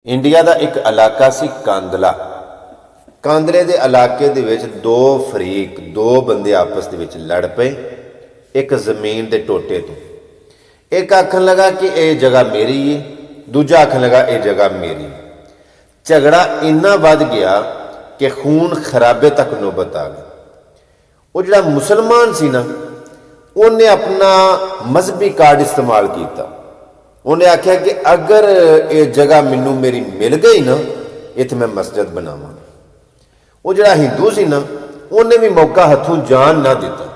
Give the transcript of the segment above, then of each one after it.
India का एक इलाका सी कांदला। कांदले के इलाके दे विच दो फरीक दो बंदे आपस दे विच लड़ पे एक जमीन के टोटे तो। एक आखन लगा कि यह जगह मेरी है, दूजा आखन लगा ये जगह मेरी। झगड़ा इन्ना बढ़ गया कि खून खराबे तक नौबत आ गई। वो जिहड़ा मुसलमान सी ना, उन्हें अपना मजहबी कार्ड इस्तेमाल किया। उन्हें आख्या कि अगर ये जगह मैनू मेरी मिल गई ना, इत्थे मैं मस्जिद बनावां। वो जिहड़ा हिंदू सी ना, उन्हें भी मौका हथों जान ना दिता।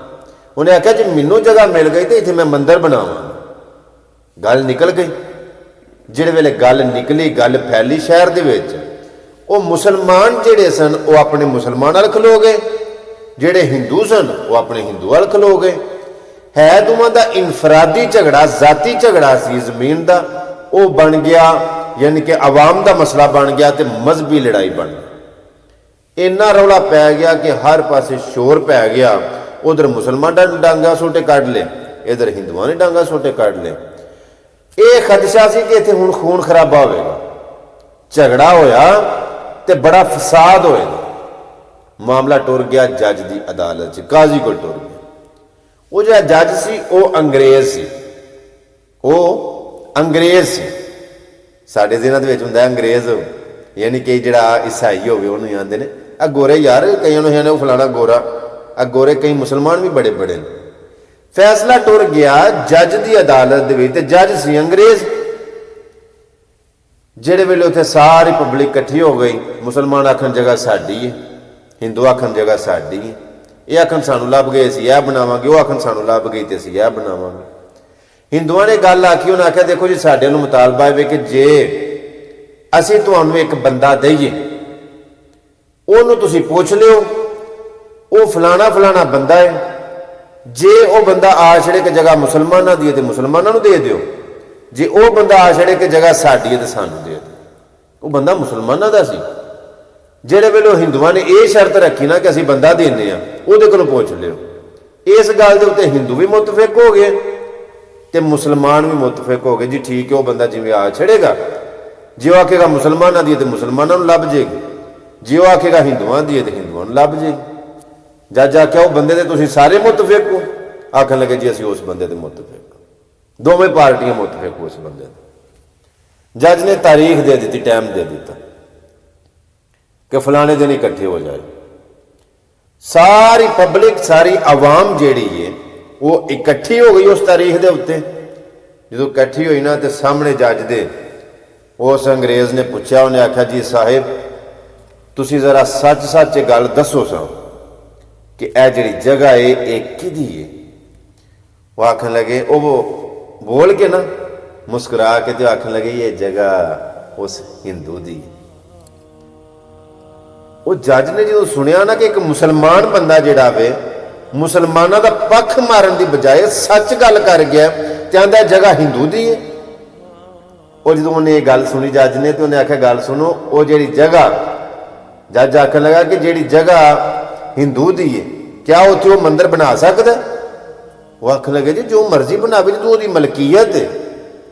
उन्हें आख्या जी मैनू जगह मिल गई तो इत्थे मैं मंदिर बनावां। गल निकल गई। जिहड़े वेले गल निकली, गल फैली शहर दे विच, वो मुसलमान जिहड़े सन वो अपने मुसलमान वाल खलो गए, जिहड़े हिंदू सन वो अपने हिंदू वाल खलो गए। है दोवां दा इनफरादी झगड़ा, जाती झगड़ा सी जमीन का, वो बन गया यानी कि आवाम का मसला बन गया तो मजहबी लड़ाई बन गई। इन्ना रौला पै गया कि हर पासे शोर पै गया। उधर मुसलमान डांगा सोटे कढ़ ले, इधर हिंदुओं ने डांगा सोटे कढ़ ले। ये खदशा सी कि इत्थे हुण खून खराबा होएगा, झगड़ा होया ते बड़ा फसाद होएगा। मामला टुर गया जज की अदालत च, काजी कोल टुर गया। वो जो जज सी वो अंग्रेज सी, वो अंग्रेज सी। साडे दिनां दे विच हुंदा अंग्रेज, यानी कि जिहड़ा ईसाई होवे उहनूं आंदे ने आ गोरे। यार कईयां नूं कहंदे फलाना गोरा, आ गोरे कई मुसलमान भी बड़े बड़े ने। फैसला टुर गया जज की अदालत दे विच, ते जज सी अंग्रेज। जिहड़े वेले उत्थे सारी पब्लिक इकट्ठी हो गई, मुसलमान आखन जगह साडी है, हिंदू आखन जगह साडी है। ये आखन सानू लभ गए असीं यह बनावांगे, वो आखन सानू लभ गई तो असीं यह बनावांगे। हिंदुआं ने गल आखी, उन्हें आख्या देखो जी साडे नूं मुतालबा है कि जे असीं तुहानूं एक बंदा दईए, उहनूं तुसीं पुछ लिओ वो फलाना फलाना बंदा है। जे वो बंदा आ छड़े कि जगह मुसलमानां दी है तो मुसलमानां नूं दे दिओ, जे वो बंदा आ छड़े कि जगह साडी है तो सानूं दे दिओ। वो बंदा मुसलमानां दा सी। जिहड़े वेले हिंदुआं ने यह शर्त रखी ना कि असीं बंदा देने आ, उहदे कोलों पुछ लिओ। इस गल दे उत्ते हिंदू भी मुतफिक हो गए ते मुसलमान भी मुतफिक हो गए। जी ठीक है, वह बंदा जिवें आ छड़ेगा, जे वह आखेगा मुसलमानां दी है तो मुसलमानां नूं लभ जाएगी, जे वह आखेगा हिंदुआं दी है तो हिंदुआं नूं लभ जाएगी। जज आख्या वो बंदे ते तुसीं सारे मुतफिक हो? आखन लगे जी असीं उस बंदे ते मुतफिक, दोवें पार्टियां मुतफिक हो उस बंदे ते। जज ने तारीख दे दी, टाइम दे दिता कि फलाने दिन इकट्ठे हो जाए। सारी पब्लिक, सारी आवाम जिहड़ी है वो इकट्ठी हो गई उस तारीख के उत्ते। जो इकट्ठी हुई ना तो सामने जज दे उस अंग्रेज ने पूछा, उन्हें आख्या जी साहिब तुसीं जरा सच सच गल दसो सा कि यह जिहड़ी जगह है ये किहदी है। वो आखन लगे, वो बोल के ना मुस्कुरा के तो आखन लगे ये जगह उस हिंदू दी। वो जज ने जो सुनिया ना कि एक मुसलमान बंदा जिहड़ा वे मुसलमानों का पक्ष मारन की बजाय सच गल कर गया ते आंदा जगह हिंदू दी है। वो जो उन्हें गल सुनी जज ने तो उन्हें आख्या गल सुनो, वो जिहड़ी जगह, जज आखन लगा कि जिहड़ी जगह हिंदू दी है क्या उत्थे वो मंदिर बना सकदा? वो आखन लगे जी जो मर्जी बनावे, तो उसकी मलकीयत है,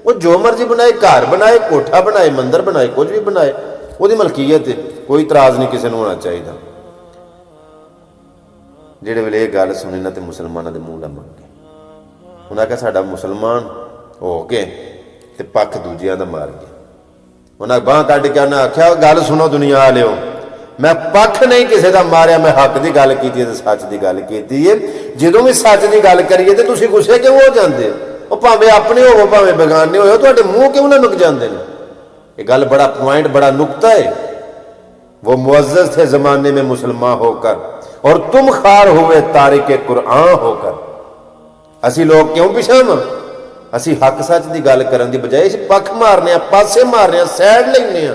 वो जो मर्जी बनाए, घर बनाए, कोठा बनाए, मंदिर बनाए, कुछ भी बनाए, वो मलकीयत है, कोई इतराज नहीं किसी को होना चाहिए। जिहड़े वेले गल सुनी ना तो मुसलमानों के मूँह लग गए। उन्हें आख्या साडा मुसलमान हो के ते पक्ष दूजिया का मार गया। उन्हें बांह कढ़ के उन्हें आख्या गल सुनो दुनिया वालिओ, मैं पक्ष नहीं किसी का मारिया, मैं हक की गल की ते सच की गल की है। जो भी सच की गल करिए तो तुसीं गुस्से क्यों हो जाते हो? भावें अपने हो भावें बेगाने हो, तुहाडे मूँह क्यों ना नुक जाते हैं? ये गल बड़ा पॉइंट, बड़ा नुकता है। वो मुअज़्ज़ज़ थे जमाने में मुसलमान होकर और तुम खार हुए तारिके कुरआन होकर। असी लोग क्यों पिछां? असी हक सच की गल करन दी बजाय असी पक्ष मारने, पासे मारने, सैड लेने,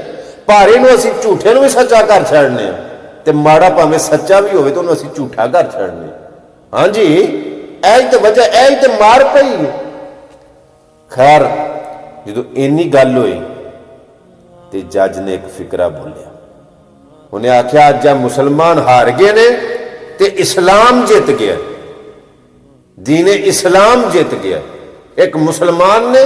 भारे नूं असी झूठे नूं भी सच्चा कर छड्डने, ते माड़ा भावें सच्चा भी होवे तो उहनूं असी झूठा कर छड्डने। हाँ जी, ऐ तो वजह, ऐ तो मार पई। खैर जो इन्नी गल हुई तो जज ने एक फिकरा बोलिया। उन्हें आख्या अज मुसलमान हार गए ने ते इस्लाम जित गया, दीने इस्लाम जित गया। एक मुसलमान ने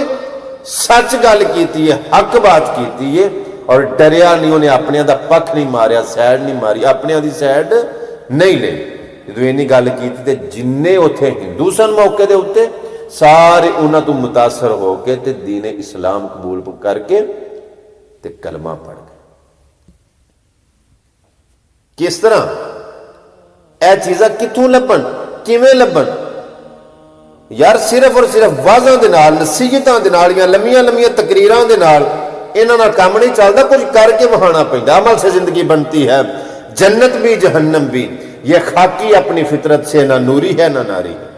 सच गल की है, हक बात की है, और डरिया नहीं, उन्हें अपने दा पक्ष नहीं मारिया, सैड नहीं मारी, अपने दी सैड नहीं ली। जो इन्नी गल की ते जिन्ने उत्थे हिंदू सन मौके दे उत्ते सारे उन्हां तो मुतासर होके ते दीन इस्लाम कबूल करके ते कलमा पढ़ गए। किस तरह यह चीज़ां कित्थों लभन, किवें लभन? यार सिर्फ और सिर्फ वाज़ां दे नाल, नसीहतां दे नाल या लम्मियां लम्मियां तकरीरां दे नाल इन्हां नाल काम नहीं चलता, कुछ करके वहाना पैंदा। अमल से जिंदगी बनती है, जन्नत भी जहन्नम भी। यह खाकी अपनी फितरत से ना नूरी है ना नारी है।